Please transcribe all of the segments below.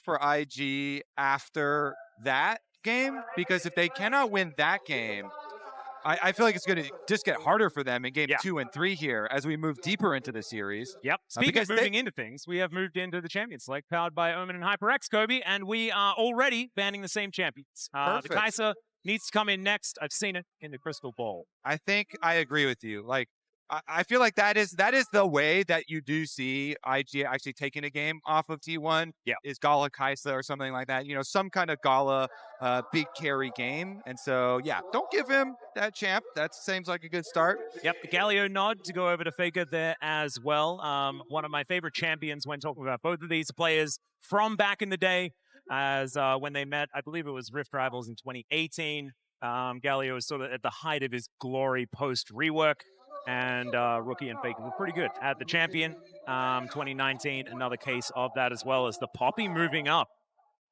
for IG after that game, because if they cannot win that game, I feel like it's going to just get harder for them in game 2 and 3 here as we move deeper into the series. Yep. Speaking of moving into things, we have moved into the Champions League, powered by Omen and HyperX, Kobe, and we are already banning the same champions. The Kai'Sa needs to come in next. I've seen it in the crystal ball. I think I agree with you. Like, I feel like that is the way that you do see IG actually taking a game off of T1. Yeah. Is Gala Kai'Sa or something like that. You know, some kind of Gala big carry game. And so, yeah, don't give him that champ. That seems like a good start. Yep, the Galio nod to go over to Faker there as well. One of my favorite champions when talking about both of these players from back in the day, as when they met, I believe it was Rift Rivals in 2018. Galio was sort of at the height of his glory post-rework. And Rookie and Faker were pretty good at the champion. 2019, another case of that, as well as the Poppy moving up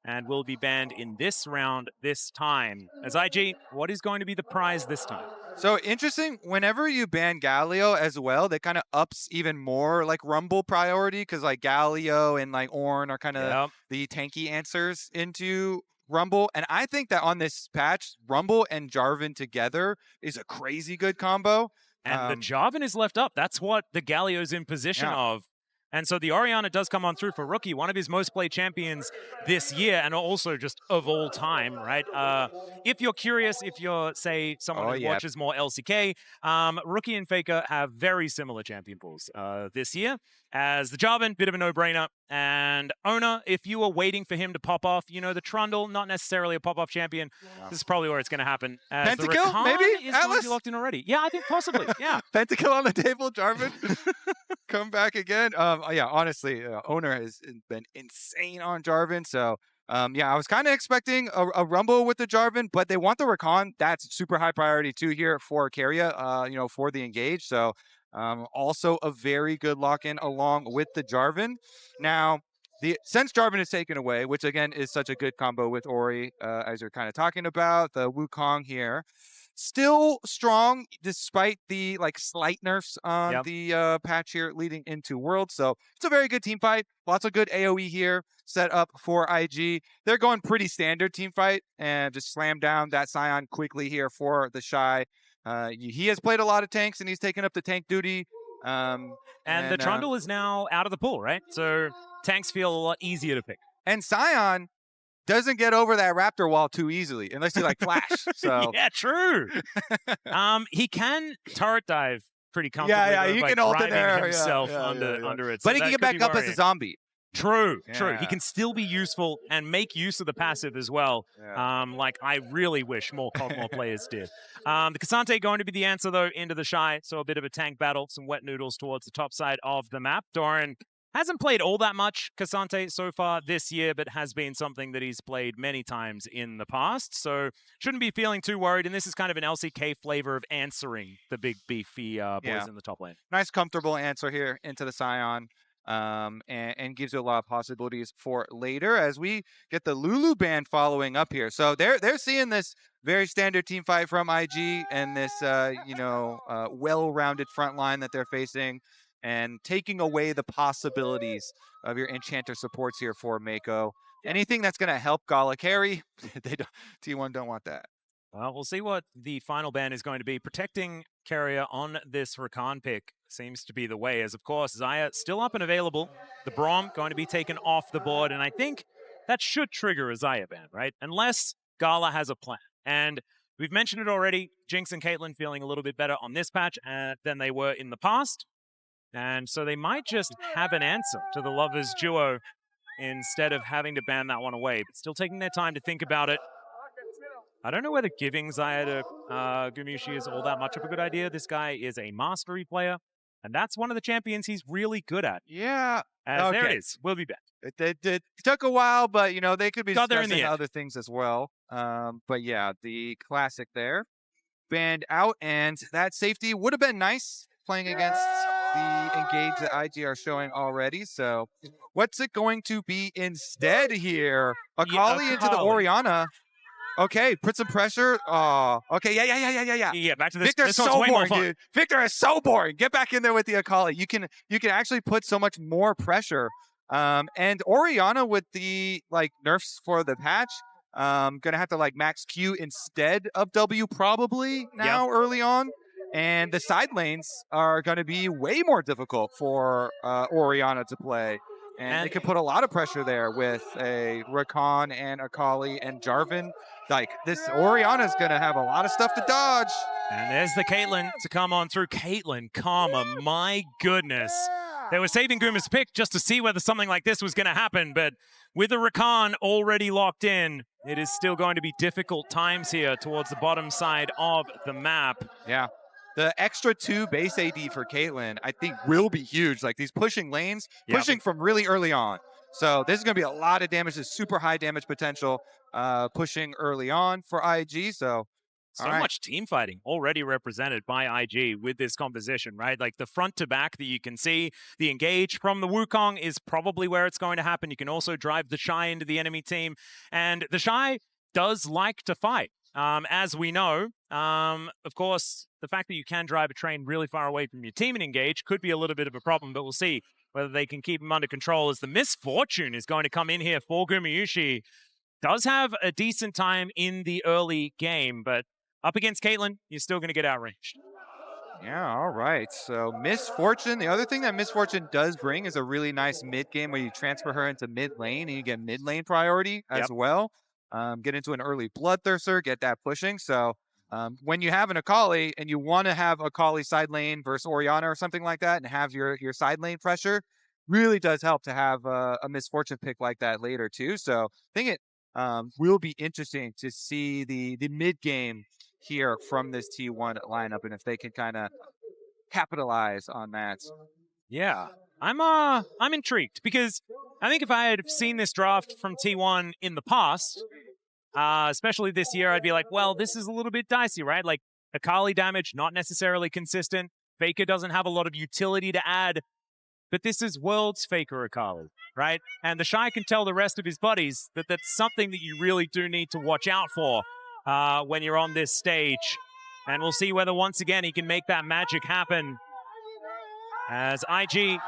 and will be banned in this round this time. As IG, what is going to be the prize this time? So interesting, whenever you ban Galio as well, that kind of ups even more like Rumble priority, because like Galio and like Ornn are kind of the tanky answers into Rumble. And I think that on this patch, Rumble and Jarvan together is a crazy good combo. And the Jarvan is left up. That's what the Galio's in position of. And so the Orianna does come on through for Rookie, one of his most played champions this year, and also just of all time, right? If you're curious, if you're, say, someone who watches more LCK, Rookie and Faker have very similar champion pools this year. As the Jarvan, bit of a no-brainer. And Ona, if you were waiting for him to pop off, you know, the Trundle, not necessarily a pop-off champion. This is probably where it's going to happen. As Pentakill, maybe? Is going to be locked in already. Yeah, I think possibly, yeah. Pentakill on the table, Jarvan. Come back again. Yeah, honestly, Owner has been insane on Jarvan. So, yeah, I was kind of expecting a Rumble with the Jarvan, but they want the Rakan. That's super high priority too here for Keria, you know, for the engage. So, also a very good lock-in along with the Jarvan. Now, since Jarvan is taken away, which again is such a good combo with Ori, as you're kind of talking about, the Wukong here, still strong despite the like slight nerfs on the patch here leading into Worlds. So it's a very good team fight. Lots of good AoE here set up for IG. They're going pretty standard team fight and just slam down that Sion quickly here for the Shy. He has played a lot of tanks and he's taken up the tank duty. And the Trundle is now out of the pool, right? So tanks feel a lot easier to pick. And Sion doesn't get over that Raptor wall too easily unless you like flash. So yeah, true. He can turret dive pretty comfortably. Yeah, though, he by can ult in driving there himself under it. But so he can get back up as a zombie. True. He can still be useful and make use of the passive as well. Like I really wish more players did. The Cassante going to be the answer though into the Shy. So a bit of a tank battle, some wet noodles towards the top side of the map. Doran hasn't played all that much Cassante so far this year, but has been something that he's played many times in the past. So shouldn't be feeling too worried. And this is kind of an LCK flavor of answering the big beefy boys in the top lane. Nice comfortable answer here into the Sion. And gives you a lot of possibilities for later as we get the Lulu ban following up here. So they're seeing this very standard team fight from IG and this well-rounded front line that they're facing and taking away the possibilities of your Enchanter supports here for Mako. Anything that's going to help Gala carry, T1 don't want that. Well, we'll see what the final ban is going to be. Protecting Carrier on this Rakan pick seems to be the way, as of course, Xayah still up and available. The Braum going to be taken off the board, and I think that should trigger a Xayah ban, right? Unless Gala has a plan. And we've mentioned it already, Jinx and Caitlyn feeling a little bit better on this patch than they were in the past. And so they might just have an answer to the Lovers duo instead of having to ban that one away, but still taking their time to think about it. I don't know whether giving Xayah to Gumushi is all that much of a good idea. This guy is a mastery player, and that's one of the champions he's really good at. Yeah. There it is. We'll be back. It took a while, but, you know, they could be discussing other things as well. But, yeah, the classic there. Banned out, and that safety would have been nice playing against the engage that IG are showing already. So what's it going to be instead here? Akali into the Orianna. Okay, put some pressure. Oh, okay, yeah. Yeah, back to this. Victor's so boring, dude. Victor is so boring. Get back in there with the Akali. You can actually put so much more pressure And Orianna with the nerfs for the patch, gonna have to max Q instead of W probably now early on. And the side lanes are going to be way more difficult for Orianna to play. And they could put a lot of pressure there with a Rakan and Akali and Jarvan. This Orianna's going to have a lot of stuff to dodge. And there's the Caitlyn to come on through. Caitlyn, Karma, my goodness. They were saving Guma's pick just to see whether something like this was going to happen, but with the Rakan already locked in, it is still going to be difficult times here towards the bottom side of the map. Yeah. The extra 2 base AD for Caitlyn, I think, will be huge. These pushing lanes, pushing from really early on. So this is going to be a lot of damage. This super high damage potential pushing early on for IG. So much team fighting already represented by IG with this composition, right? The front to back that you can see, the engage from the Wukong is probably where it's going to happen. You can also drive the Shy into the enemy team. And the Shy does like to fight. As we know, of course, the fact that you can drive a train really far away from your team and engage could be a little bit of a problem, but we'll see whether they can keep him under control as the misfortune is going to come in here for Gumayusi. Does have a decent time in the early game, but up against Caitlyn, you're still going to get outranged. Yeah, all right. So Misfortune, the other thing that Misfortune does bring is a really nice mid game where you transfer her into mid lane and you get mid lane priority as well. Get into an early Bloodthirster, get that pushing. So when you have an Akali and you want to have Akali side lane versus Orianna or something like that and have your side lane pressure, really does help to have a Misfortune pick like that later too. So I think it will be interesting to see the mid game here from this T1 lineup and if they can kind of capitalize on that. Yeah, I'm intrigued because I think if I had seen this draft from T1 in the past, especially this year, I'd be like, well, this is a little bit dicey, right? Akali damage, not necessarily consistent. Faker doesn't have a lot of utility to add, but this is World's Faker Akali, right? And the Shy can tell the rest of his buddies that that's something that you really do need to watch out for when you're on this stage. And we'll see whether once again he can make that magic happen as IG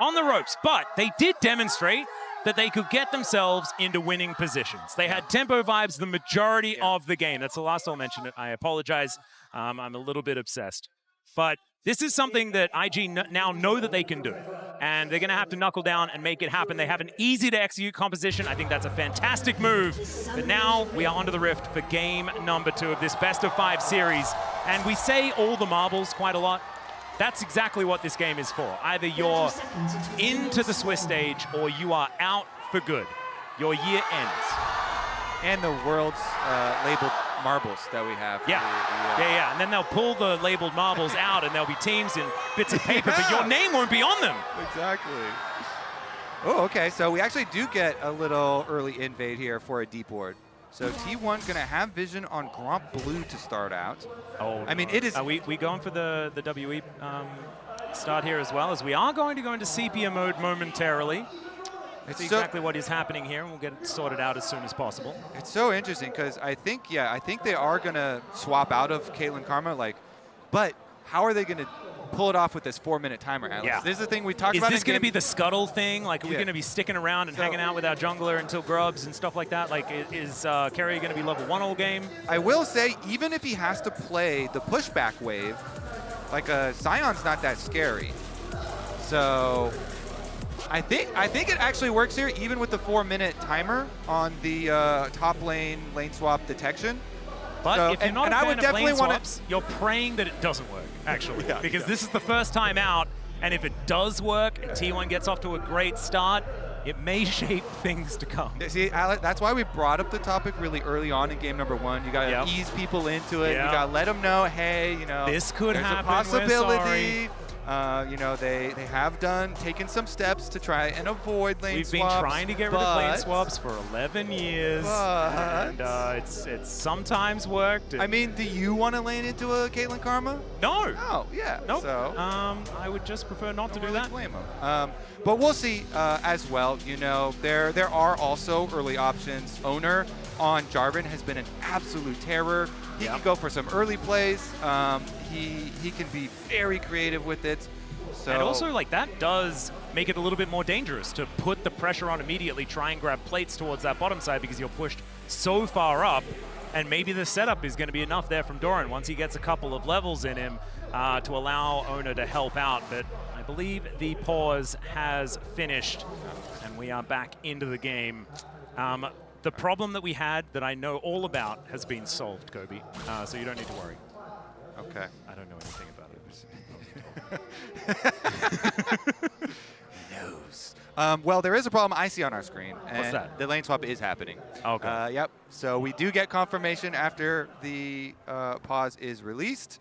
on the ropes. But they did demonstrate that they could get themselves into winning positions. They had tempo vibes the majority of the game. That's the last I'll mention it. I apologize. I'm a little bit obsessed. But this is something that IG now know that they can do. And they're going to have to knuckle down and make it happen. They have an easy-to-execute composition. I think that's a fantastic move. But now we are onto the Rift for game number 2 of this best-of-5 series. And we say all the marbles quite a lot. That's exactly what this game is for. Either you're into the Swiss stage or you are out for good. Your year ends. And the world's labeled marbles that we have. Yeah. And then they'll pull the labeled marbles out and there'll be teams in bits of paper, but your name won't be on them. Exactly. Oh, okay. So we actually do get a little early invade here for a deep ward. So T1's going to have vision on Gromp Blue to start out. Oh, I mean, it is... Are we going for the WE start here as well, as we are going to go into sepia mode momentarily. That's exactly what is happening here, and we'll get it sorted out as soon as possible. It's so interesting because I think they are going to swap out of Caitlyn Karma, but how are they going to pull it off with this 4-minute timer, Alex? Yeah. This is the thing we talked about. Is this going to be the scuttle thing? Are we going to be sticking around and hanging out with our jungler until grubs and stuff like that? Is Carry going to be level 1 all game? I will say, even if he has to play the pushback wave, Sion's not that scary. So I think it actually works here, even with the 4-minute timer on the top lane swap detection. But if you're not a fan of lane swaps, you're praying that it doesn't work, actually. Because this is the first time out, and if it does work and T1 gets off to a great start, it may shape things to come. See, Alex, that's why we brought up the topic really early on in game number 1. You got to ease people into it. You got to let them know, hey, this could happen. There's a possibility. They have taken some steps to try and avoid lane swaps. We've been trying to get rid of lane swaps for 11 years, and it's sometimes worked. I mean, do you want to lane into a Caitlyn Karma? No. Oh, yeah. Nope. So I would just prefer not to do that. Blame them. But we'll see as well. There are also early options. Owner on Jarvan has been an absolute terror. He can go for some early plays. He can be very creative with it. So, and also, like, that does make it a little bit more dangerous to put the pressure on immediately, try and grab plates towards that bottom side because you're pushed so far up, and maybe the setup is going to be enough there from Doran once he gets a couple of levels in him to allow Owner to help out. But I believe the pause has finished, and we are back into the game. The problem that we had that I know all about has been solved, Kobe, so you don't need to worry. Okay. I don't know anything about it. Knows. Well, there is a problem I see on our screen. And what's that? The lane swap is happening. Okay. Yep. So we do get confirmation after the pause is released.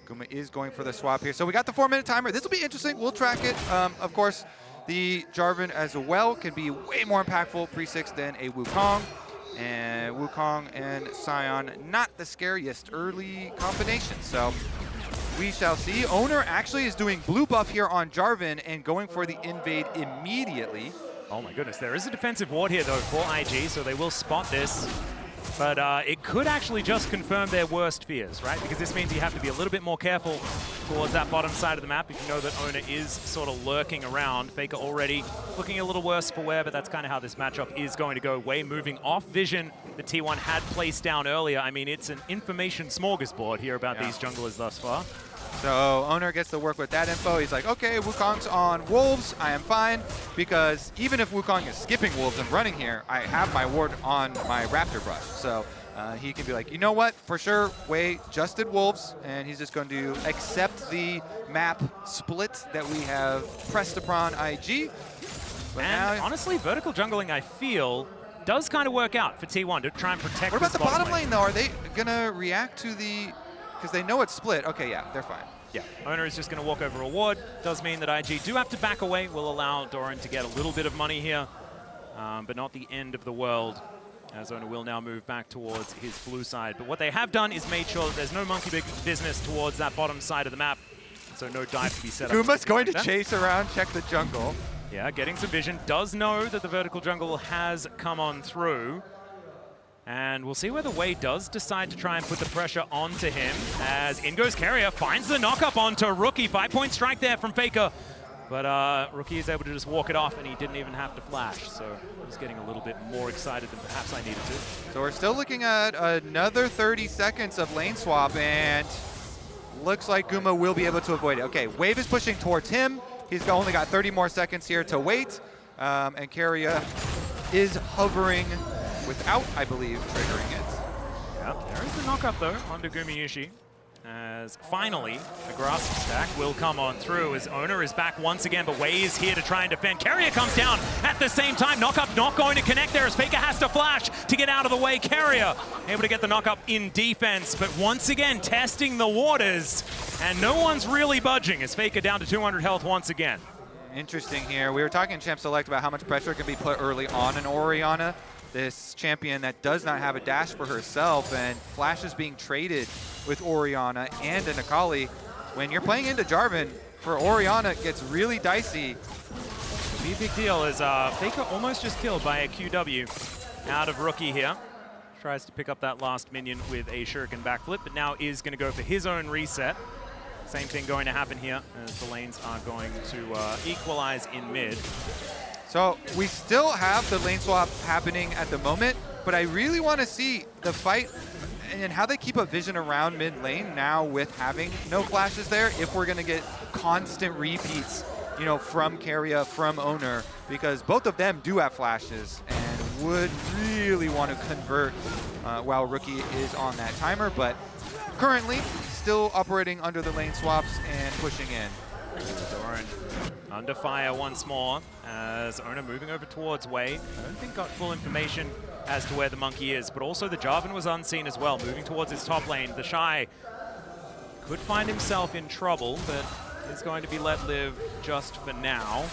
Guma is going for the swap here. So we got the 4-minute timer. This will be interesting. We'll track it. Of course, the Jarvan as well can be way more impactful pre-6 than a Wukong. And Wukong and Sion, not the scariest early combination. So we shall see. Owner actually is doing blue buff here on Jarvan and going for the invade immediately. Oh my goodness, there is a defensive ward here though for IG, so they will spot this. But it could actually just confirm their worst fears, right? Because this means you have to be a little bit more careful towards that bottom side of the map if you know that Owner is sort of lurking around. Faker already looking a little worse for wear, but that's kind of how this matchup is going to go. Way moving off vision the T1 had placed down earlier. I mean, it's an information smorgasbord here about these junglers thus far. So Owner gets to work with that info. He's like, okay, Wukong's on Wolves. I am fine, because even if Wukong is skipping Wolves and running here, I have my ward on my Raptor Brush. So he can be like, you know what, for sure, Wei just did Wolves, and he's just going to accept the map split that we have pressed upon IG. But and honestly, vertical jungling, I feel, does kind of work out for T1 to try and protect. What about the bottom lane, though? Are they going to react to the... Because they know it's split. Okay, yeah, they're fine. Yeah, Owner is just going to walk over a ward. Does mean that IG do have to back away. Will allow Doran to get a little bit of money here, but not the end of the world, as Owner will now move back towards his blue side. But what they have done is made sure that there's no monkey business towards that bottom side of the map, so no dive to be set up. Guma's going to chase around, check the jungle. Yeah, getting some vision. Does know that the vertical jungle has come on through. And we'll see whether Wei does decide to try and put the pressure onto him, as in goes Carrier, finds the knock-up onto Rookie. 5-point strike there from Faker. But Rookie is able to just walk it off, and he didn't even have to flash. So he's getting a little bit more excited than perhaps I needed to. So we're still looking at another 30 seconds of lane swap, and looks like Guma will be able to avoid it. Okay, Wave is pushing towards him. He's only got 30 more seconds here to wait. And Carrier is hovering without, I believe, triggering it. Yeah, there is the knock-up, though, onto Gumayushi. As finally, the grasp stack will come on through as Owner is back once again, but Wei is here to try and defend. Carrier comes down at the same time. Knock-up not going to connect there as Faker has to flash to get out of the way. Carrier able to get the knock-up in defense, but once again testing the waters, and no one's really budging as Faker down to 200 health once again. Interesting here. We were talking in Champ Select about how much pressure can be put early on in Orianna, this champion that does not have a dash for herself, and Flash is being traded with Orianna and an Akali. When you're playing into Jarvan, for Orianna, it gets really dicey. Be a big deal as Faker almost just killed by a QW out of Rookie here. Tries to pick up that last minion with a shuriken backflip, but now is going to go for his own reset. Same thing going to happen here as the lanes are going to equalize in mid. So we still have the lane swap happening at the moment, but I really want to see the fight and how they keep a vision around mid lane now with having no flashes there, if we're going to get constant repeats, you know, from Carrier, from Owner, because both of them do have flashes and would really want to convert while Rookie is on that timer, but currently still operating under the lane swaps and pushing in. Doran under fire once more as Owner moving over towards Wei. I don't think got full information as to where the monkey is, but also the Jarvan was unseen as well, moving towards his top lane. The Shy could find himself in trouble, but is going to be let live just for now.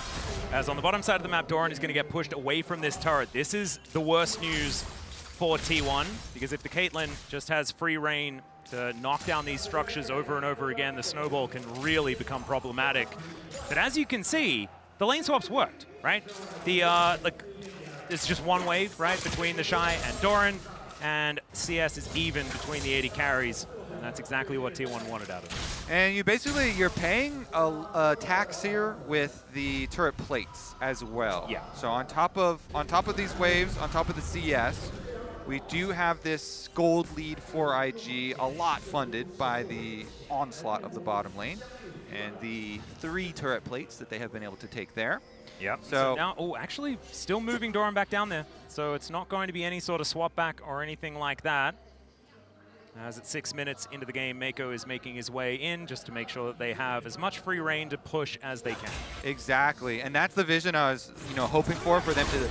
As on the bottom side of the map, Doran is going to get pushed away from this turret. This is the worst news for T1, because if the Caitlyn just has free reign to knock down these structures over and over again, the snowball can really become problematic. But as you can see, the lane swaps worked, right? The it's just one wave, right, between the Shy and Doran, and CS is even between the 80 carries And that's exactly what T1 wanted out of it. And you're paying a tax here with the turret plates as well. Yeah. So on top of these waves, on top of the CS, we do have this gold lead for IG, a lot funded by the onslaught of the bottom lane and the 3 turret plates that they have been able to take there. Yep. So now, oh, actually still moving Doran back down there. So it's not going to be any sort of swap back or anything like that. As at 6 minutes into the game, Mako is making his way in just to make sure that they have as much free reign to push as they can. Exactly, and that's the vision I was, hoping for them to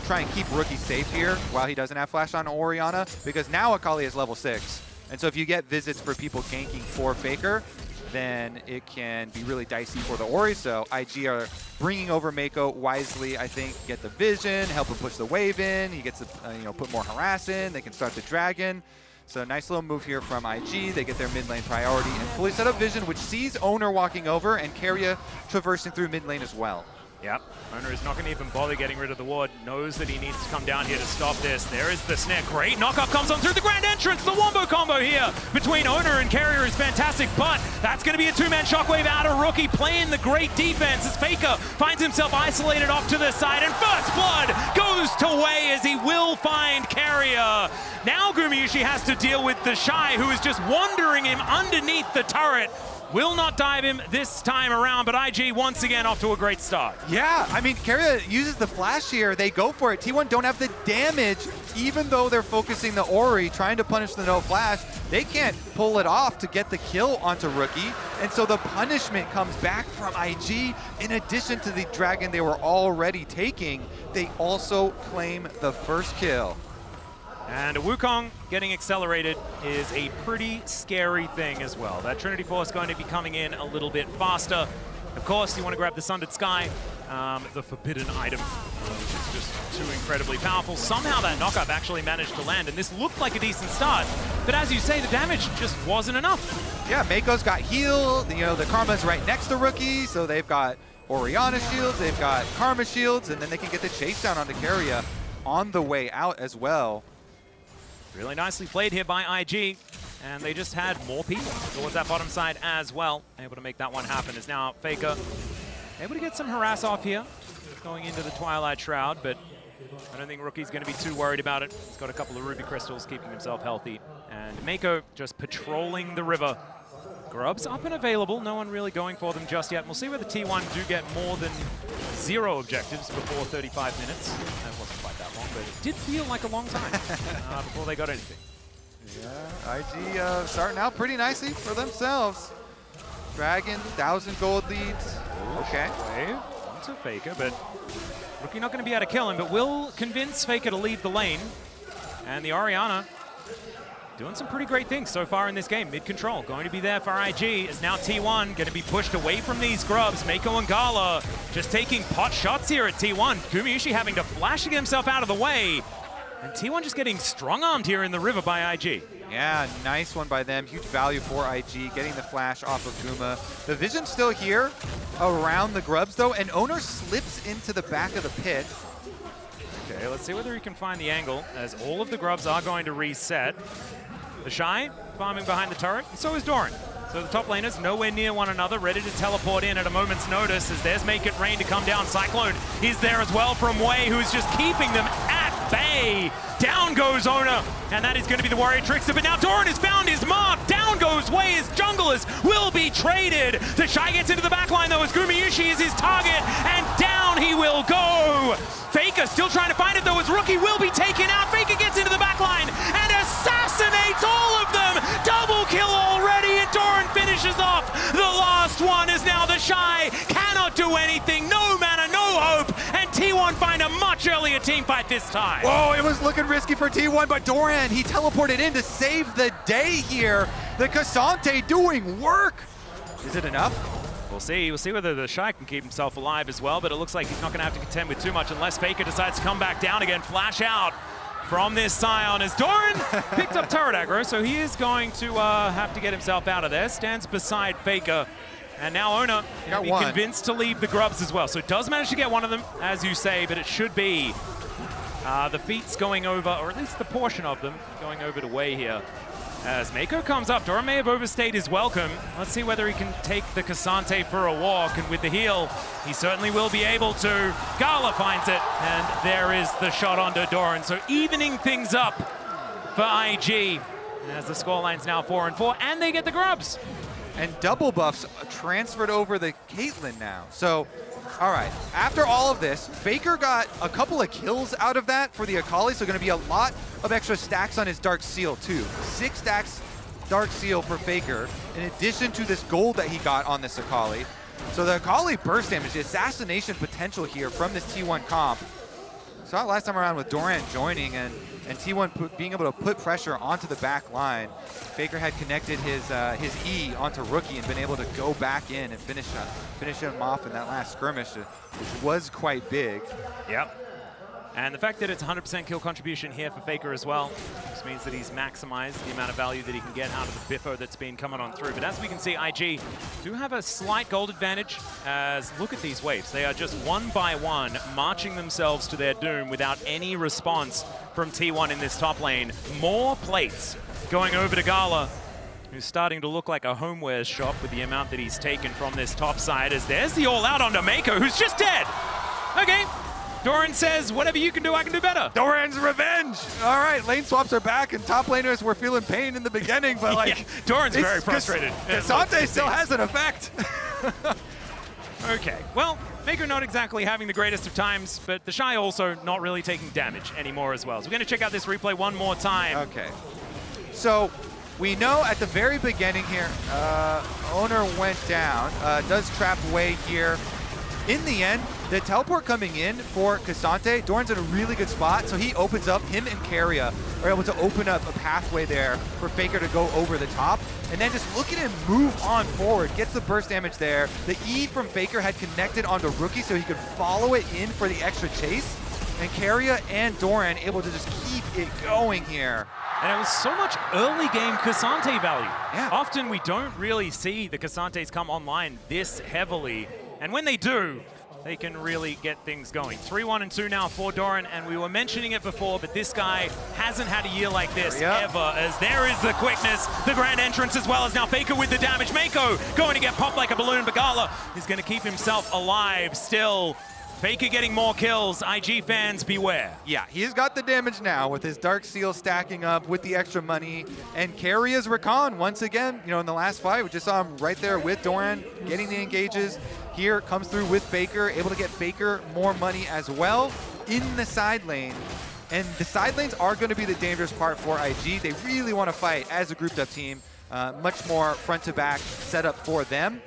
try and keep Rookie safe here while he doesn't have flash on Orianna, because now Akali is level 6. And so if you get visits for people ganking for Faker, then it can be really dicey for the Ori. So IG are bringing over Mako wisely, I think, get the vision, help him push the wave in. He gets to, put more harass in. They can start the dragon. So nice little move here from IG. They get their mid lane priority and fully set up vision, which sees Owner walking over and Keria traversing through mid lane as well. Yep, Owner is not going to even bother getting rid of the ward, knows that he needs to come down here to stop this. There is the snare, great knockup comes on through the grand entrance. The wombo combo here between Owner and Carrier is fantastic, but that's going to be a 2-man shockwave out of Rookie, playing the great defense as Faker finds himself isolated off to the side, and First Blood goes to Wei as he will find Carrier. Now Gumayusi has to deal with the Shy, who is just wandering him underneath the turret. Will not dive him this time around, but IG once again off to a great start. Yeah, I mean, Keria uses the flash here. They go for it. T1 don't have the damage, even though they're focusing the Ori, trying to punish the no flash. They can't pull it off to get the kill onto Rookie, and so the punishment comes back from IG. In addition to the dragon they were already taking, they also claim the first kill. And Wukong getting accelerated is a pretty scary thing as well. That Trinity Force going to be coming in a little bit faster. Of course, you want to grab the Sundered Sky, the forbidden item, which is just too incredibly powerful. Somehow that knockup actually managed to land, and this looked like a decent start. But as you say, the damage just wasn't enough. Yeah, Mako's got heal. The Karma's right next to Rookie, so they've got Orianna shields, they've got Karma shields, and then they can get the chase down onto Keria on the way out as well. Really nicely played here by IG, and they just had more people towards that bottom side as well. Able to make that one happen is now Faker. Able to get some harass off here, going into the Twilight Shroud, but I don't think Rookie's going to be too worried about it. He's got a couple of Ruby Crystals, keeping himself healthy. And Mako just patrolling the river. Grubs up and available, no one really going for them just yet. We'll see whether T1 do get more than 0 objectives before 35 minutes. That wasn't quite that long, but it did feel like a long time before they got anything. Yeah, IG starting out pretty nicely for themselves. Dragon, 1,000 gold leads. Okay. Wave onto Faker, but Rookie not going to be able to kill him, but will convince Faker to leave the lane. And the Orianna doing some pretty great things so far in this game. Mid-control going to be there for IG. Is now T1 going to be pushed away from these grubs. Mako and Gala just taking pot shots here at T1. Gumayusi having to flash himself out of the way. And T1 just getting strong-armed here in the river by IG. Yeah, nice one by them. Huge value for IG, getting the flash off of Guma. The vision's still here around the grubs, though, and Owner slips into the back of the pit. Okay, let's see whether he can find the angle, as all of the grubs are going to reset. The Shy farming behind the turret, and so is Doran. So the top laners nowhere near one another, ready to teleport in at a moment's notice as there's Make It Rain to come down. Cyclone is there as well from Wei, who's just keeping them at bay. Down goes Owner, and that is going to be the Warrior Trickster, but now Doran has found his mark. Down goes Wei as junglers will be traded. The Shy gets into the backline though as Gumayusi is his target, and down he will go. Faker still trying to find it though as Rookie will be taken out. Faker gets into the backline and assassinates all of them. Double kill already, and Doran finishes off. The last one is now the Shy. Cannot do anything, no mana, no hope, and T1 find a much earlier team fight this time. Whoa, it was looking risky for T1, but Doran, he teleported in to save the day here. The Cassante doing work. Is it enough? We'll see. We'll see whether the Shy can keep himself alive as well, but it looks like he's not going to have to contend with too much unless Faker decides to come back down again. Flash out from this Scion as Doran picked up turret aggro, so he is going to have to get himself out of there. Stands beside Faker, and now Owner will be convinced to leave the grubs as well. So it does manage to get one of them, as you say, but it should be the feats going over, or at least the portion of them, going over to Wei here. As Mako comes up, Doran may have overstayed his welcome. Let's see whether he can take the Cassante for a walk, and with the heal, he certainly will be able to. Gala finds it, and there is the shot onto Doran. So evening things up for IG, as the scoreline's now 4-4, and they get the grubs. And double buffs transferred over the Caitlyn now. So, all right, after all of this, Faker got a couple of kills out of that for the Akali, so going to be a lot of extra stacks on his Dark Seal too. 6 stacks Dark Seal for Faker, in addition to this gold that he got on this Akali. So the Akali burst damage, the assassination potential here from this T1 comp. Saw it last time around with Doran joining and T1 being able to put pressure onto the back line. Faker had connected his E onto Rookie and been able to go back in and finish him off in that last skirmish, which was quite big. Yep. And the fact that it's 100% kill contribution here for Faker as well just means that he's maximized the amount of value that he can get out of the Biffo that's been coming on through. But as we can see, IG do have a slight gold advantage, as look at these waves. They are just one by one marching themselves to their doom without any response from T1 in this top lane. More plates going over to Gala, who's starting to look like a homewares shop with the amount that he's taken from this top side, as there's the all-out onto Mako, who's just dead. Okay. Doran says, whatever you can do, I can do better. Doran's revenge. All right, lane swaps are back, and top laners were feeling pain in the beginning, but like, yeah, Doran's very frustrated. Cassante still has an effect. Okay, well, Mako not exactly having the greatest of times, but the Shy also not really taking damage anymore as well. So we're going to check out this replay one more time. Okay. So we know at the very beginning here, Owner went down, does trap away here. In the end, the teleport coming in for Cassante, Doran's in a really good spot, so he opens up, him and Keria are able to open up a pathway there for Faker to go over the top. And then just look at him move on forward, gets the burst damage there. The E from Faker had connected onto Rookie so he could follow it in for the extra chase. And Keria and Doran able to just keep it going here. And it was so much early game Cassante value. Yeah. Often we don't really see the Cassantes come online this heavily. And when they do, they can really get things going. 3-1 and 2 now for Doran, and we were mentioning it before, but this guy hasn't had a year like this ever, as there is the quickness, the grand entrance, as well as now Faker with the damage. Mako going to get popped like a balloon, but Gala is going to keep himself alive still. Faker getting more kills. IG fans, beware. Yeah, he's got the damage now with his Dark Seal stacking up with the extra money. And Keria's Recon, once again, you know, in the last fight, we just saw him right there with Doran, getting the engages. Here, comes through with Faker, able to get Faker more money as well in the side lane. And the side lanes are going to be the dangerous part for IG. They really want to fight as a grouped up team, much more front to back setup for them.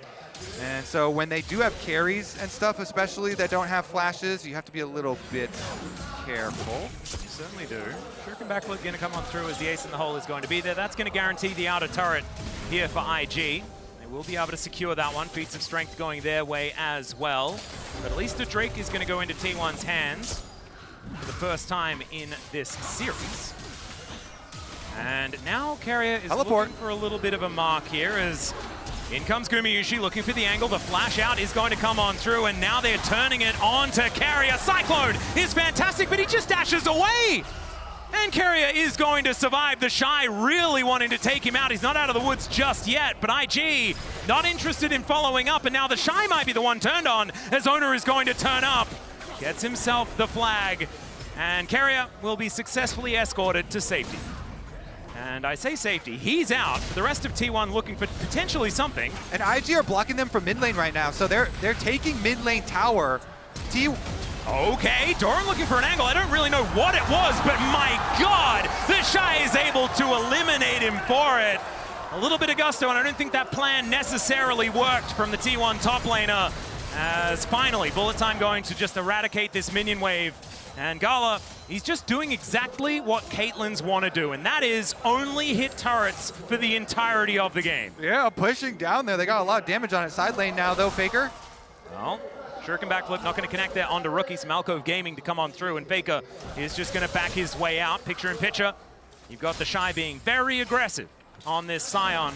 And so when they do have carries and stuff, especially that don't have flashes, you have to be a little bit careful. You certainly do. Shuriken backflip going to come on through as the ace in the hole is going to be there. That's going to guarantee the outer turret here for IG. They will be able to secure that one. Feats of strength going their way as well. But at least the Drake is going to go into T1's hands for the first time in this series. And now Keria is looking for a little bit of a mark here as in comes Gumayushi looking for the angle. The flash out is going to come on through, and now they're turning it on to Keria. Cyclone is fantastic, but he just dashes away. And Keria is going to survive. The Shy really wanting to take him out. He's not out of the woods just yet, but IG not interested in following up, and now the Shy might be the one turned on as Owner is going to turn up. Gets himself the flag, and Keria will be successfully escorted to safety. And I say safety, he's out. The rest of T1 looking for potentially something. And IG are blocking them from mid lane right now, so they're taking mid lane tower. Okay, Doran looking for an angle. I don't really know what it was, but my God, the Shy is able to eliminate him for it. A little bit of gusto, and I don't think that plan necessarily worked from the T1 top laner. As finally, bullet time going to just eradicate this minion wave. And Gala, he's just doing exactly what Caitlyn's want to do, and that is only hit turrets for the entirety of the game. Yeah, pushing down there. They got a lot of damage on it. Side lane now, though, Faker. Well, Shuriken backflip not going to connect there onto Rookie. Malco Gaming to come on through, and Faker is just going to back his way out. Picture in picture. You've got the Shy being very aggressive on this Scion.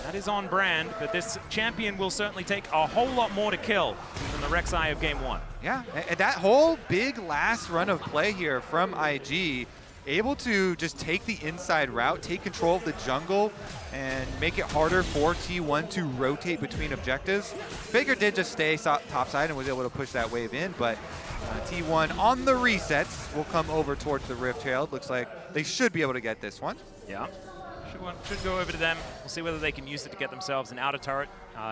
That is on brand, but this champion will certainly take a whole lot more to kill than the Rek'Sai of Game 1. Yeah, and that whole big last run of play here from IG, able to just take the inside route, take control of the jungle, and make it harder for T1 to rotate between objectives. Faker did just stay topside and was able to push that wave in, but T1 on the resets will come over towards the Rift Herald. Looks like they should be able to get this one. Yeah. Should go over to them. We'll see whether they can use it to get themselves an outer turret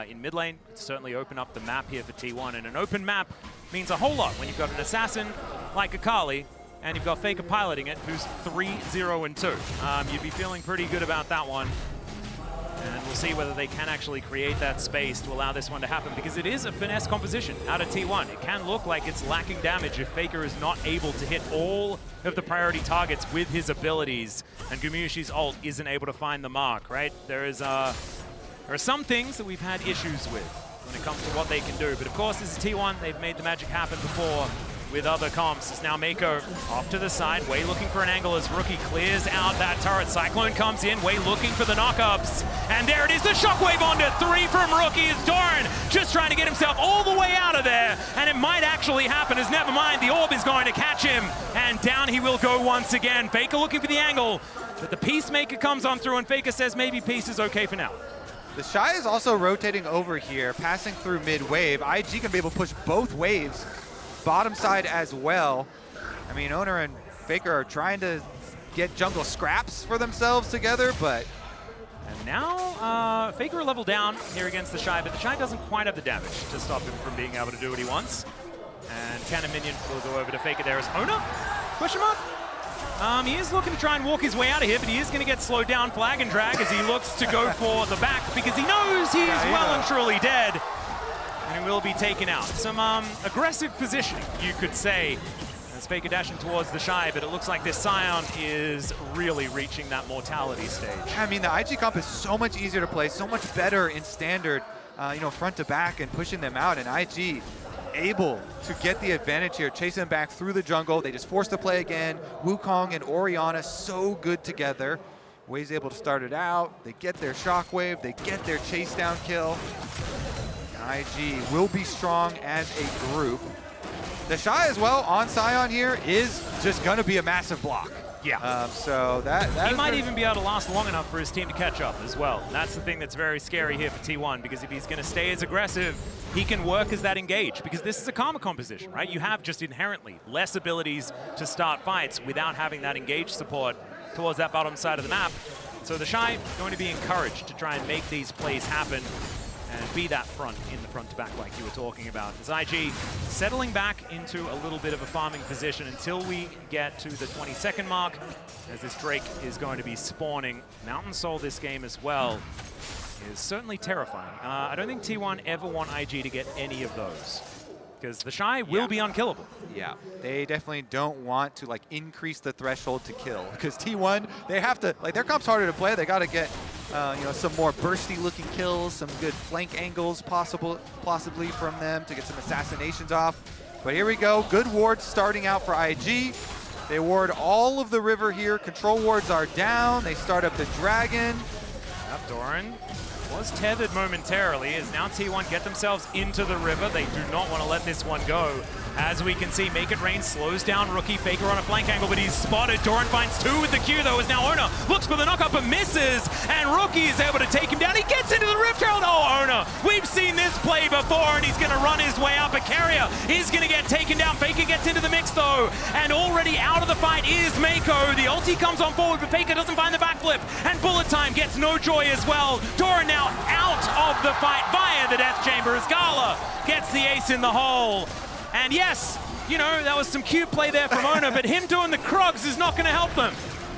in mid lane. It's certainly open up the map here for T1, and an open map means a whole lot when you've got an assassin like Akali and you've got Faker piloting it, who's 3-0-2. You'd be feeling pretty good about that one. And we'll see whether they can actually create that space to allow this one to happen, because it is a finesse composition out of T1. It can look like it's lacking damage if Faker is not able to hit all of the priority targets with his abilities, and Gumyushi's ult isn't able to find the mark, right? There are some things that we've had issues with when it comes to what they can do, but of course this is T1. They've made the magic happen before with other comps. It's now Mako off to the side. Way looking for an angle as Rookie clears out that turret. Cyclone comes in. Way looking for the knockups. And there it is, the shockwave onto 3 from Rookie as Doran just trying to get himself all the way out of there. And it might actually happen, as never mind, the orb is going to catch him. And down he will go once again. Faker looking for the angle, but the Peacemaker comes on through and Faker says maybe Peace is okay for now. The Shy is also rotating over here, passing through mid-wave. IG can be able to push both waves, bottom side as well. I mean, Owner and Faker are trying to get jungle scraps for themselves together, but... And now, Faker a level down here against the Shy, but the Shy doesn't quite have the damage to stop him from being able to do what he wants. And Cannon Minion will go over to Faker there as Owner? Question mark? He is looking to try and walk his way out of here, but he is going to get slowed down, flag and drag, as he looks to go for the back, because he knows he is well and truly dead. And he will be taken out. Some aggressive positioning, you could say, as Faker dashing towards the Shy, but it looks like this Scion is really reaching that mortality stage. I mean, the IG comp is so much easier to play, so much better in standard, you know, front to back and pushing them out, and IG able to get the advantage here, chase them back through the jungle. They just force the play again. Wukong and Orianna so good together. Wei's able to start it out. They get their shockwave. They get their chase down kill. IG will be strong as a group. The Shy as well on Scion here is just going to be a massive block. Yeah. So that he might even be able to last long enough for his team to catch up as well. That's the thing that's very scary here for T1, because if he's going to stay as aggressive, he can work as that engage, because this is a Karma composition, right? You have just inherently less abilities to start fights without having that engage support towards that bottom side of the map. So the Shy going to be encouraged to try and make these plays happen and be that front in the front to back like you were talking about. As IG settling back into a little bit of a farming position until we get to the 20-second mark, as this Drake is going to be spawning. Mountain Soul this game as well is certainly terrifying. I don't think T1 ever want IG to get any of those, because the Shy will be unkillable. Yeah, they definitely don't want to like increase the threshold to kill, because T1, they have to, like, their comp's harder to play. They got to get you know, some more bursty looking kills, some good flank angles possibly from them to get some assassinations off. But here we go, good wards starting out for IG. They ward all of the river here. Control wards are down. They start up the dragon. Yep, Doran was tethered momentarily, as now T1 get themselves into the river. They do not want to let this one go. As we can see, Make It Rain slows down Rookie. Faker on a flank angle, but he's spotted. Doran finds 2 with the Q, though, as now Owner looks for the knockup but misses, and Rookie is able to take him down. He gets into the Rift Herald. Oh, Owner, we've seen this play before, and he's going to run his way out, but Carrier is going to get taken down. Faker gets into the mix, though, and already out of the fight is Mako. The ulti comes on forward, but Faker doesn't find the backflip, and Bullet Time gets no joy as well. Doran now out of the fight via the Death Chamber, as Gala gets the ace in the hole. And yes, you know, that was some cute play there from Owner, but him doing the Krugs is not going to help them.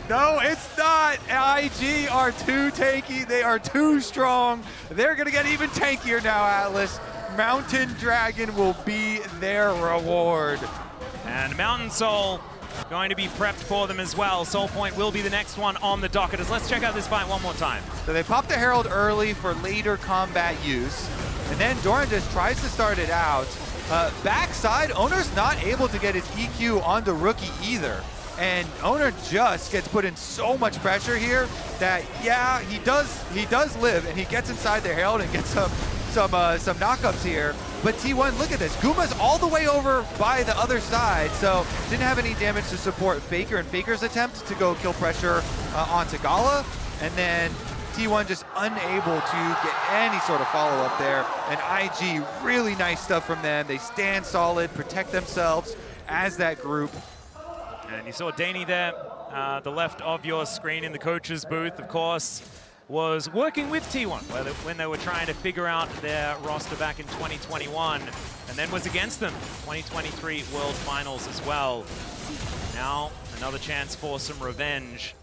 No, it's not. IG are too tanky. They are too strong. They're going to get even tankier now, Atlas. Mountain Dragon will be their reward. And Mountain Soul going to be prepped for them as well. Soul Point will be the next one on the docket. Let's check out this fight one more time. So they pop the Herald early for later combat use. And then Doran just tries to start it out. Backside, Owner's not able to get his EQ onto Rookie either. And Owner just gets put in so much pressure here that, yeah, he does live, and he gets inside the Herald and gets some knockups here. But T1, look at this. Guma's all the way over by the other side, so didn't have any damage to support Faker and Faker's attempt to go kill pressure onto Gala. And then T1 just unable to get any sort of follow-up there. And IG, really nice stuff from them. They stand solid, protect themselves as that group. And you saw Danny there, the left of your screen in the coach's booth, of course, was working with T1 when they were trying to figure out their roster back in 2021, and then was against them 2023 World Finals as well. Now, another chance for some revenge.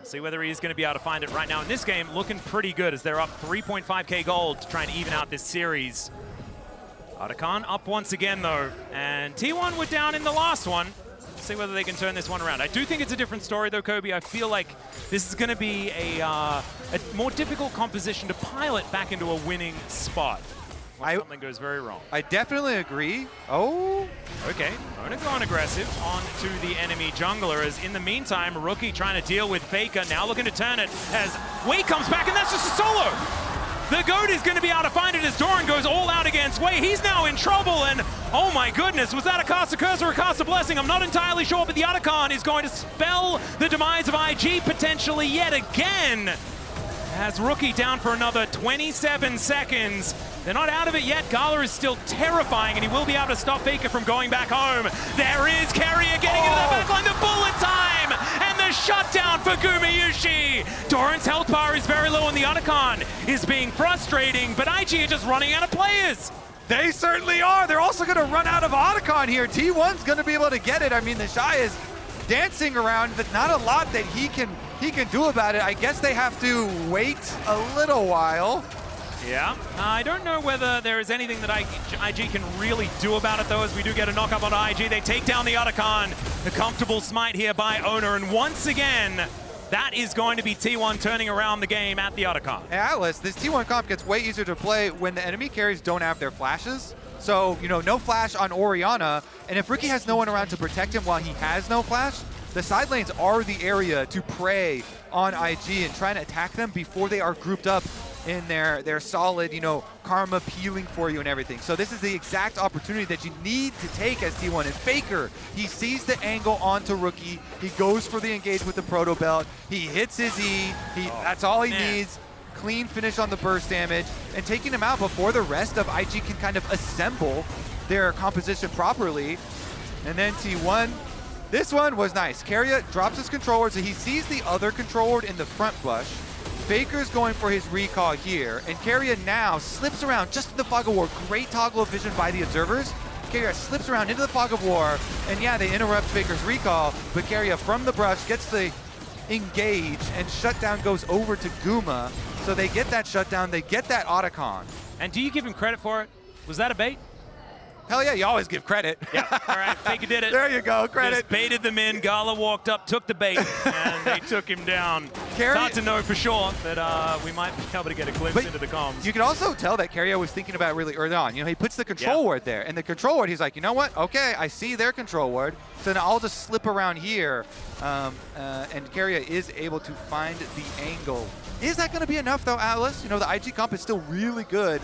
See whether he's going to be able to find it right now in this game. Looking pretty good as they're up 3.5k gold to try and even out this series. Otacon up once again though, and T1 were down in the last one. See whether they can turn this one around. I do think it's a different story though, Kobe. I feel like this is going to be a more difficult composition to pilot back into a winning spot. Something goes very wrong. I definitely agree. Oh. Okay, Mona going aggressive onto the enemy jungler as in the meantime, Rookie trying to deal with Faker, now looking to turn it as Wei comes back and that's just a solo. The GOAT is going to be able to find it as Doran goes all out against Wei. He's now in trouble and oh my goodness, was that a cast of curse or a cast of blessing? I'm not entirely sure, but the Otacon is going to spell the demise of IG potentially yet again. As Rookie down for another 27 seconds. They're not out of it yet. Gala is still terrifying, and he will be able to stop Faker from going back home. There is Carrier getting into the backline. The bullet time! And the shutdown for Gumayushi! Doran's health bar is very low, and the Otacon is being frustrating, but IG are just running out of players. They certainly are. They're also going to run out of Otacon here. T1's going to be able to get it. I mean, the Shy is dancing around, but not a lot that he can do about it. I guess they have to wait a little while. Yeah, I don't know whether there is anything that IG can really do about it, though, as we do get a knock-up on IG. They take down the Otacon. The comfortable smite here by Owner, and once again, that is going to be T1 turning around the game at the Otacon. Hey, Atlas, this T1 comp gets way easier to play when the enemy carries don't have their flashes. So, you know, no flash on Orianna, and if Ricky has no one around to protect him while he has no flash, the side lanes are the area to prey on IG and trying to attack them before they are grouped up in their solid, you know, karma peeling for you and everything. So this is the exact opportunity that you need to take as T1. And Faker, he sees the angle onto Rookie. He goes for the engage with the Proto Belt. He hits his E. That's all he needs. Clean finish on the burst damage. And taking him out before the rest of IG can kind of assemble their composition properly. And then T1, this one was nice. Carrier drops his control ward, so he sees the other control ward in the front bush. Faker's going for his recall here, and Carrier now slips around just in the fog of war. Great toggle of vision by the observers. Carrier slips around into the fog of war, and yeah, they interrupt Faker's recall, but Carrier from the brush gets the engage, and shutdown goes over to Guma. So they get that shutdown, they get that Otacon. And do you give him credit for it? Was that a bait? Hell yeah, you always give credit. Yeah, all right, Faker did it. There you go, credit. Just baited them in. Gala walked up, took the bait, and they took him down. It's hard to know for sure, but we might be able to get a glimpse into the comms. You can also tell that Carrier was thinking about it really early on. You know, he puts the control ward there, and the control ward, he's like, you know what? Okay, I see their control ward, so now I'll just slip around here, and Carrier is able to find the angle. Is that going to be enough, though, Atlas? You know, the IG comp is still really good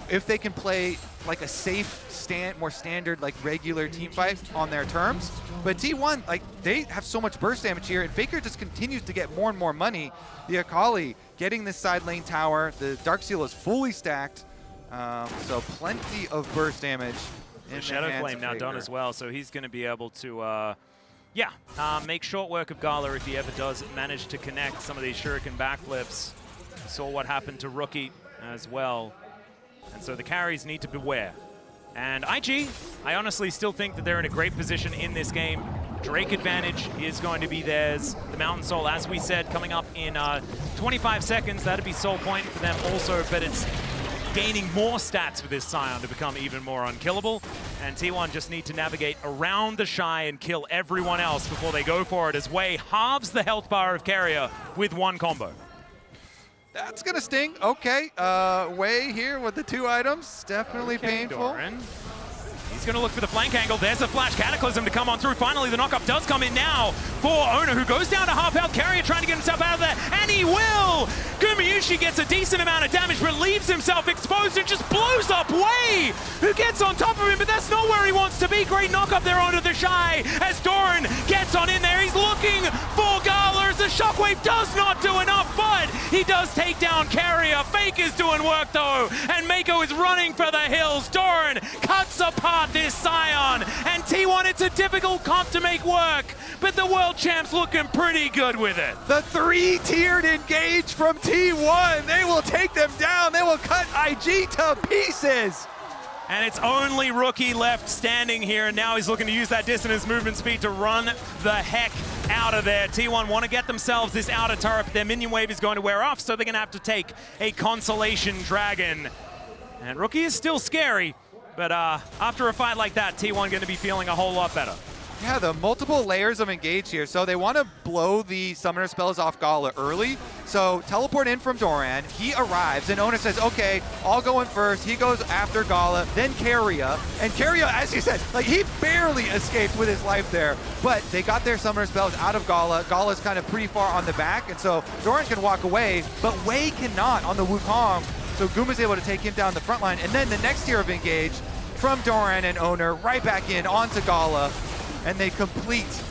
if they can play like a safe, more standard, like regular team fight on their terms. But T1, like, they have so much burst damage here, and Faker just continues to get more and more money. The Akali getting this side lane tower. The Darksteel is fully stacked, so plenty of burst damage. The Shadow Flame now done as well, so he's going to be able to make short work of Gala if he ever does manage to connect some of these shuriken backflips. We saw what happened to Rookie as well. And so the carries need to beware. And IG, I honestly still think that they're in a great position in this game. Drake advantage is going to be theirs. The Mountain Soul, as we said, coming up in 25 seconds. That'd be soul point for them also, but it's gaining more stats for this Scion to become even more unkillable. And T1 just need to navigate around the Shy and kill everyone else before they go for it, as Wei halves the health bar of Carrier with one combo. That's gonna sting. Okay, Wei here with the 2 items. Definitely painful. Doran. He's He's going to look for the flank angle. There's a flash cataclysm to come on through. Finally, the knockup does come in now for Owner, who goes down to half health. Carrier trying to get himself out of there, and he will! Gumayusi gets a decent amount of damage, but leaves himself exposed and just blows up Wei, who gets on top of him, but that's not where he wants to be. Great knockup there onto the Shy as Doran gets on in there. He's looking for Gala as the Shockwave does not do enough, but he does take down Carrier. Fake is doing work though, and Mako is running for the hills. Doran cuts apart this Scion, and T1, it's a difficult comp to make work, but the world champ's looking pretty good with it. The three-tiered engage from T1. They will take them down. They will cut IG to pieces. And it's only Rookie left standing here, and now he's looking to use that dissonance movement speed to run the heck out of there. T1 want to get themselves this outer turret, but their minion wave is going to wear off, so they're going to have to take a Consolation Dragon. And Rookie is still scary, but after a fight like that, T1 going to be feeling a whole lot better. Yeah, the multiple layers of engage here. So they want to blow the summoner spells off Gala early. So teleport in from Doran. He arrives, and Owner says, okay, I'll go in first. He goes after Gala, then Carrier. And Carrier, as you said, like he barely escaped with his life there. But they got their summoner spells out of Gala. Gala's kind of pretty far on the back, and so Doran can walk away, but Wei cannot on the Wukong. So Guma's able to take him down the front line. And then the next tier of engage from Doran and Owner right back in onto Gala. And they complete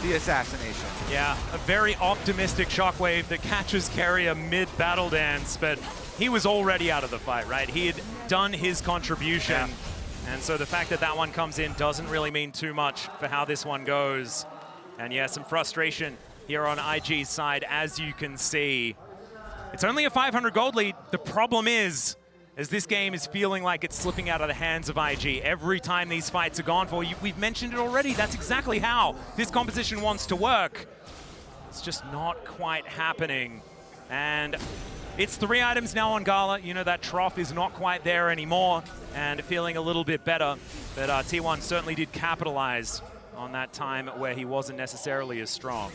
the assassination. Yeah, a very optimistic Shockwave that catches Carrier mid-battle dance, but he was already out of the fight, right? He had done his contribution. Yeah. And so the fact that that one comes in doesn't really mean too much for how this one goes. And yeah, some frustration here on IG's side, as you can see. It's only a 500 gold lead. The problem is this game is feeling like it's slipping out of the hands of IG. Every time these fights are gone for, we've mentioned it already, that's exactly how this composition wants to work. It's just not quite happening. And it's 3 items now on Gala. You know, that trough is not quite there anymore, and feeling a little bit better. But T1 certainly did capitalize on that time where he wasn't necessarily as strong.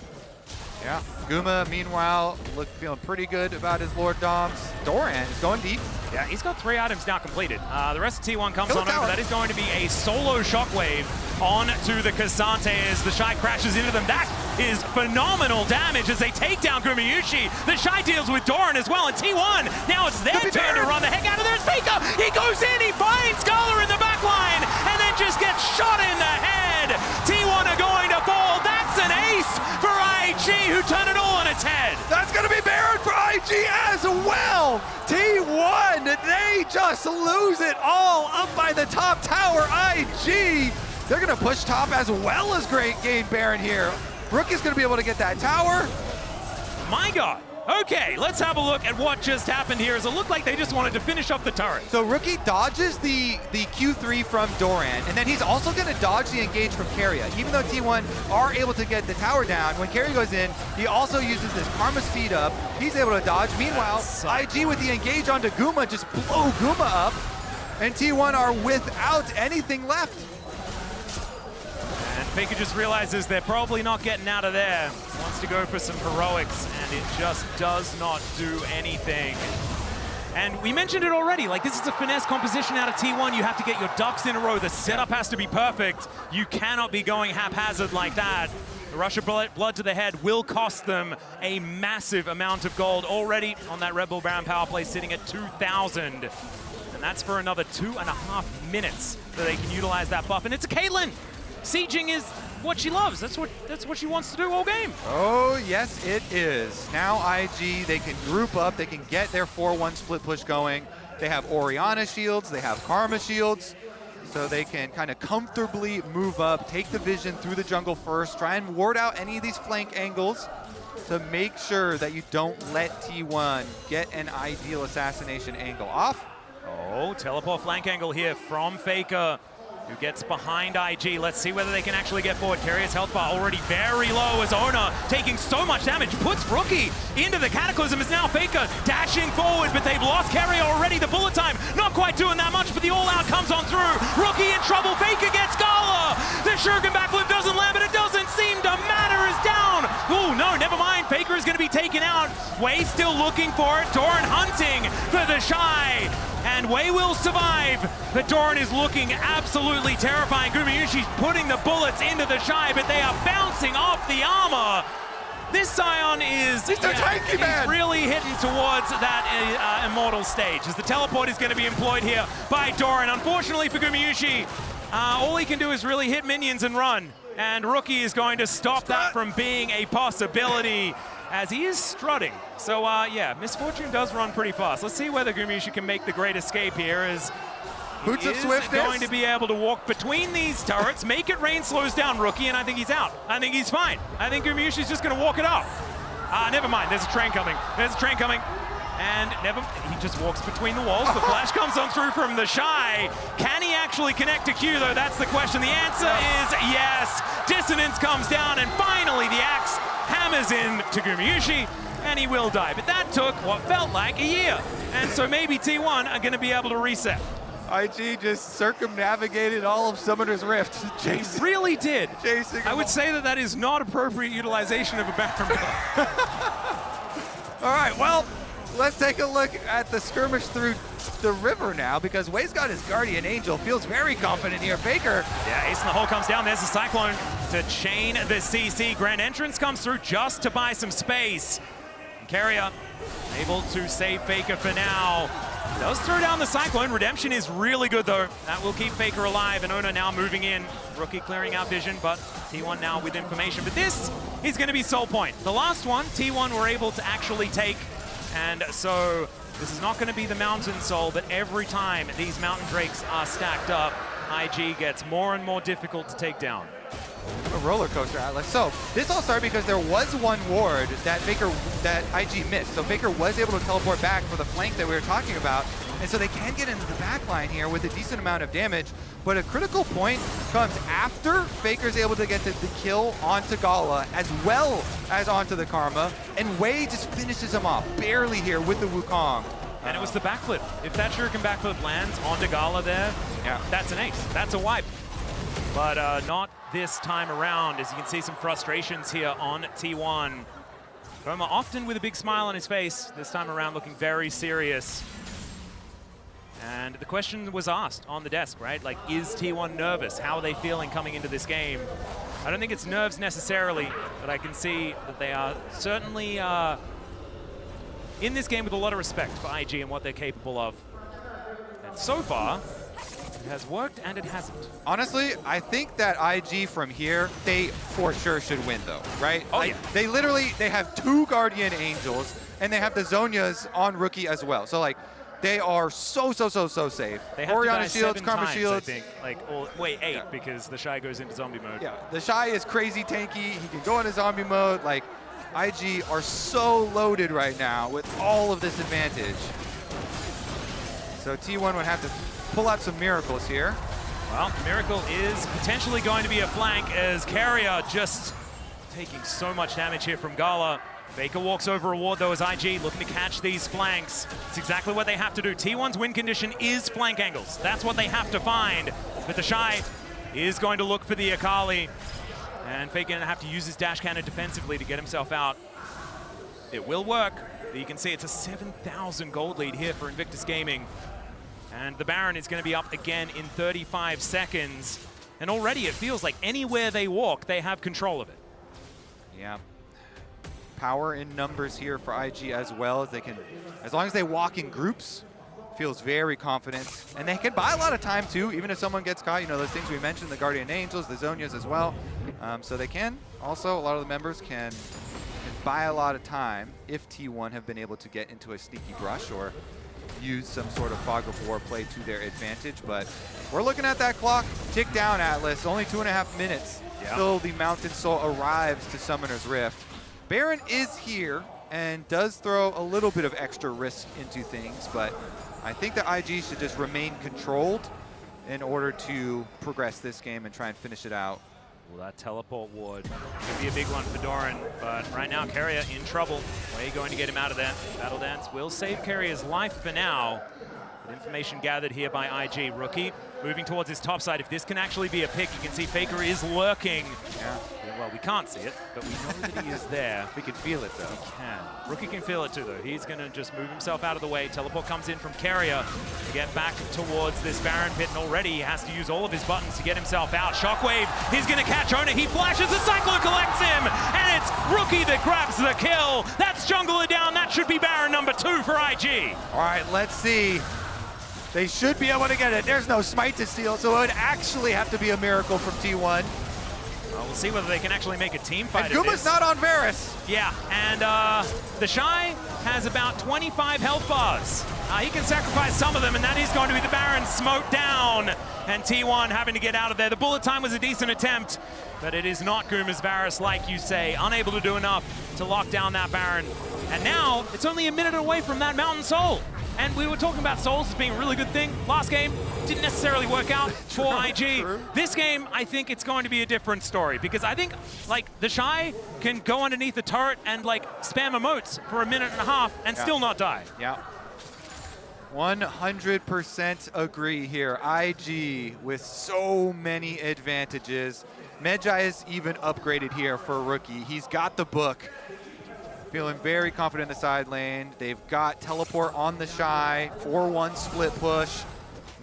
Yeah, Guma, meanwhile, feeling pretty good about his Lord Doms. Doran is going deep. Yeah, he's got 3 items now completed. The rest of T1 comes on over. That is going to be a solo Shockwave onto the K'Sante as the Shy crashes into them. That is phenomenal damage as they take down Gumayusi. The Shy deals with Doran as well, and T1, now it's their turn to run the heck out of there. Faker, he goes in, he finds Gala in the back line, and then just gets shot in the head. T1 are going to fall. That's an ace for IG, who turned it all on its head. That's going to be Baron for IG as well. T1, they just lose it all up by the top tower. IG, they're going to push top as well as gain Baron here. Rookie's going to be able to get that tower. My God. Okay, let's have a look at what just happened here, as it looked like they just wanted to finish off the turret. So Rookie dodges the Q3 from Doran, and then he's also going to dodge the engage from Carrier. Even though T1 are able to get the tower down, when Carrier goes in, he also uses this Karma speed up. He's able to dodge. Meanwhile, IG with the engage onto Guma just blow Guma up, and T1 are without anything left. And Faker just realizes they're probably not getting out of there. Wants to go for some heroics, and it just does not do anything. And we mentioned it already, like this is a finesse composition out of T1. You have to get your ducks in a row. The setup has to be perfect. You cannot be going haphazard like that. The rush of blood to the head will cost them a massive amount of gold already on that Red Bull Baron power play, sitting at 2,000. And that's for another 2.5 minutes that they can utilize that buff. And it's a Caitlyn. Sieging is what she loves. That's what she wants to do all game. Oh, yes, it is. Now IG, they can group up. They can get their 4-1 split push going. They have Orianna shields. They have Karma shields. So they can kind of comfortably move up, take the vision through the jungle first, try and ward out any of these flank angles to make sure that you don't let T1 get an ideal assassination angle off. Oh, teleport flank angle here from Faker, who gets behind IG. Let's see whether they can actually get forward. Carrier's health bar already very low as Owner taking so much damage. Puts Rookie into the Cataclysm. Is now Faker dashing forward, but they've lost Carrier already. The bullet time not quite doing that much, but the all-out comes on through. Rookie in trouble. Faker gets Gala. The Shuriken backflip doesn't land, but it doesn't seem to matter. Is down. Oh, no, never mind. Faker is going to be taken out. Way still looking for it. Doran hunting for the Shy. And Way will survive, but Doran is looking absolutely terrifying. Gumayushi's putting the bullets into the Shy, but they are bouncing off the armor. This Scion is he's really hitting towards that immortal stage, as the teleport is going to be employed here by Doran. Unfortunately for Gumayushi, all he can do is really hit minions and run. And Rookie is going to stop that from being a possibility, as he is strutting. So yeah, Misfortune does run pretty fast. Let's see whether Gumayushi can make the great escape here, as Boots of Swiftness going to be able to walk between these turrets. Make it rain slows down Rookie, and I think he's out. I think he's fine. I think Gumayushi's just going to walk it off. Never mind, there's a train coming. There's a train coming. And he just walks between the walls. The flash comes on through from the Shy. Can he actually connect to Q, though? That's the question. The answer is yes. Dissonance comes down, and finally the axe hammers in to Gumayushi, and he will die. But that took what felt like a year. And so maybe T1 are going to be able to reset. IG just circumnavigated all of Summoner's Rift. He really did. I would say that is not appropriate utilization of a Baron. All right, well, let's take a look at the skirmish through the river now, because Way's got his Guardian Angel, feels very confident here. Faker. Yeah, Ace in the hole comes down. There's the Cyclone to chain the CC. Grand Entrance comes through just to buy some space. And Carrier able to save Faker for now. Does throw down the Cyclone. Redemption is really good, though. That will keep Faker alive, and Ona now moving in. Rookie clearing out vision, but T1 now with information. But this is going to be Soul Point. The last one, T1 were able to actually take, and so this is not going to be the Mountain Soul, but every time these Mountain Drakes are stacked up, IG gets more and more difficult to take down. A roller coaster, Atlas. So this all started because there was one ward that IG missed. So Faker was able to teleport back for the flank that we were talking about. And so they can get into the back line here with a decent amount of damage. But a critical point comes after Faker's able to get the kill onto Gala as well as onto the Karma. And Wei just finishes him off barely here with the Wukong. And it was the backflip. If that shuriken backflip lands onto Gala there, yeah, that's an ace. That's a wipe. But not this time around, as you can see some frustrations here on T1. Roma often with a big smile on his face, this time around looking very serious. And the question was asked on the desk, right? Like, is T1 nervous? How are they feeling coming into this game? I don't think it's nerves necessarily, but I can see that they are certainly in this game with a lot of respect for IG and what they're capable of. And so far, it has worked and it hasn't. Honestly, I think that IG from here, they for sure should win though, right? Oh yeah. They have 2 Guardian Angels and they have the Zonias on Rookie as well. So like, they are so safe. They have Orianna to shields, Karma times, shields. I think. Like, wait, 8 because the Shy goes into zombie mode. Yeah, the Shy is crazy tanky. He can go into zombie mode. Like, IG are so loaded right now with all of this advantage. So T1 would have to pull out some miracles here. Well, Miracle is potentially going to be a flank, as Carrier just taking so much damage here from Gala. Faker walks over a ward though as IG looking to catch these flanks. It's exactly what they have to do. T1's win condition is flank angles. That's what they have to find. But the Shy is going to look for the Akali. And Faker going to have to use his dash cannon defensively to get himself out. It will work. But you can see it's a 7,000 gold lead here for Invictus Gaming. And the Baron is going to be up again in 35 seconds. And already it feels like anywhere they walk, they have control of it. Yeah. Power in numbers here for IG as well, as they can, as long as they walk in groups, feels very confident. And they can buy a lot of time too, even if someone gets caught. You know, those things we mentioned, the Guardian Angels, the Zonias as well. So they can also, a lot of the members can buy a lot of time if T1 have been able to get into a sneaky brush or use some sort of fog of war play to their advantage. But we're looking at that clock tick down, Atlas. Only 2.5 minutes till the Mountain Soul arrives to Summoner's Rift. Baron is here and does throw a little bit of extra risk into things, but I think that IG should just remain controlled in order to progress this game and try and finish it out. Well, that teleport ward could be a big one for Doran, but right now Carrier in trouble. Way going to get him out of there. Battle Dance will save Carrier's life for now. But information gathered here by IG. Rookie moving towards his top side. If this can actually be a pick, you can see Faker is lurking. Yeah. Well, we can't see it, but we know that he is there. We can feel it, though. We can. Rookie can feel it too, though. He's going to just move himself out of the way. Teleport comes in from Carrier to get back towards this Baron pit, and already he has to use all of his buttons to get himself out. Shockwave, he's going to catch Owner. He flashes, the Cycler collects him, and it's Rookie that grabs the kill. That's Jungler down. That should be Baron number 2 for IG. All right, let's see. They should be able to get it. There's no smite to steal, so it would actually have to be a miracle from T1. Well, we'll see whether they can actually make a team fight And of Guma's this. not on Varus. Yeah, and the Shy has about 25 health bars. He can sacrifice some of them, and that is going to be the Baron smote down. And T1 having to get out of there. The bullet time was a decent attempt, but it is not Guma's Varus, like you say. Unable to do enough to lock down that Baron. And now, it's only a minute away from that Mountain Soul. And we were talking about souls as being a really good thing. Last game didn't necessarily work out for IG. This game, I think it's going to be a different story, because I think, like, the Shy can go underneath the turret and, like, spam emotes for a minute and a half and still not die. Yeah. 100% agree here. IG with so many advantages. Medjai is even upgraded here for Rookie. He's got the book. Feeling very confident in the side lane. They've got teleport on the Shy, 4-1 split push.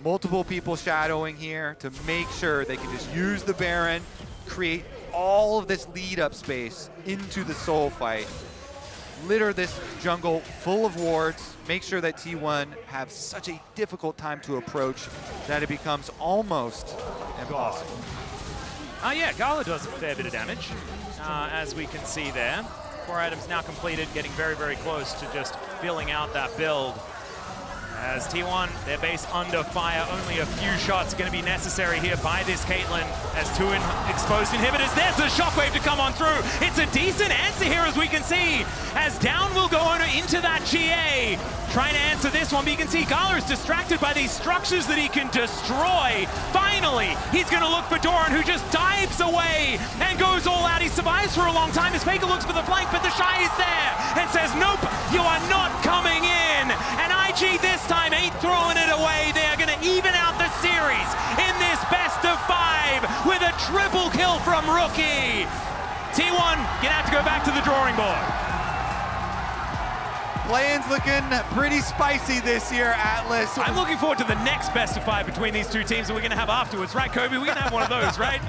Multiple people shadowing here to make sure they can just use the Baron, create all of this lead up space into the soul fight. Litter this jungle full of wards, make sure that T1 have such a difficult time to approach that it becomes almost impossible. Yeah, Gala does a fair bit of damage, as we can see there. 4 items now completed, getting very, very close to just filling out that build. As T1, their base under fire, only a few shots going to be necessary here by this Caitlyn as 2 exposed inhibitors. There's the Shockwave to come on through. It's a decent answer here, as we can see, as down will go into that GA. Trying to answer this one, but you can see Gala is distracted by these structures that he can destroy. Finally, he's going to look for Doran, who just dives away and goes all out. He survives for a long time. His Faker looks for the flank, but the Shy is there and says, nope, you are not coming in. And IG this time ain't throwing it away. They are going to even out the series in this best of 5 with a triple kill from Rookie. T1 gonna have to go back to the drawing board. Play-in's looking pretty spicy this year, Atlas. I'm looking forward to the next best of 5 between these two teams that we're going to have afterwards, right, Kobe? We're going to have one of those, right?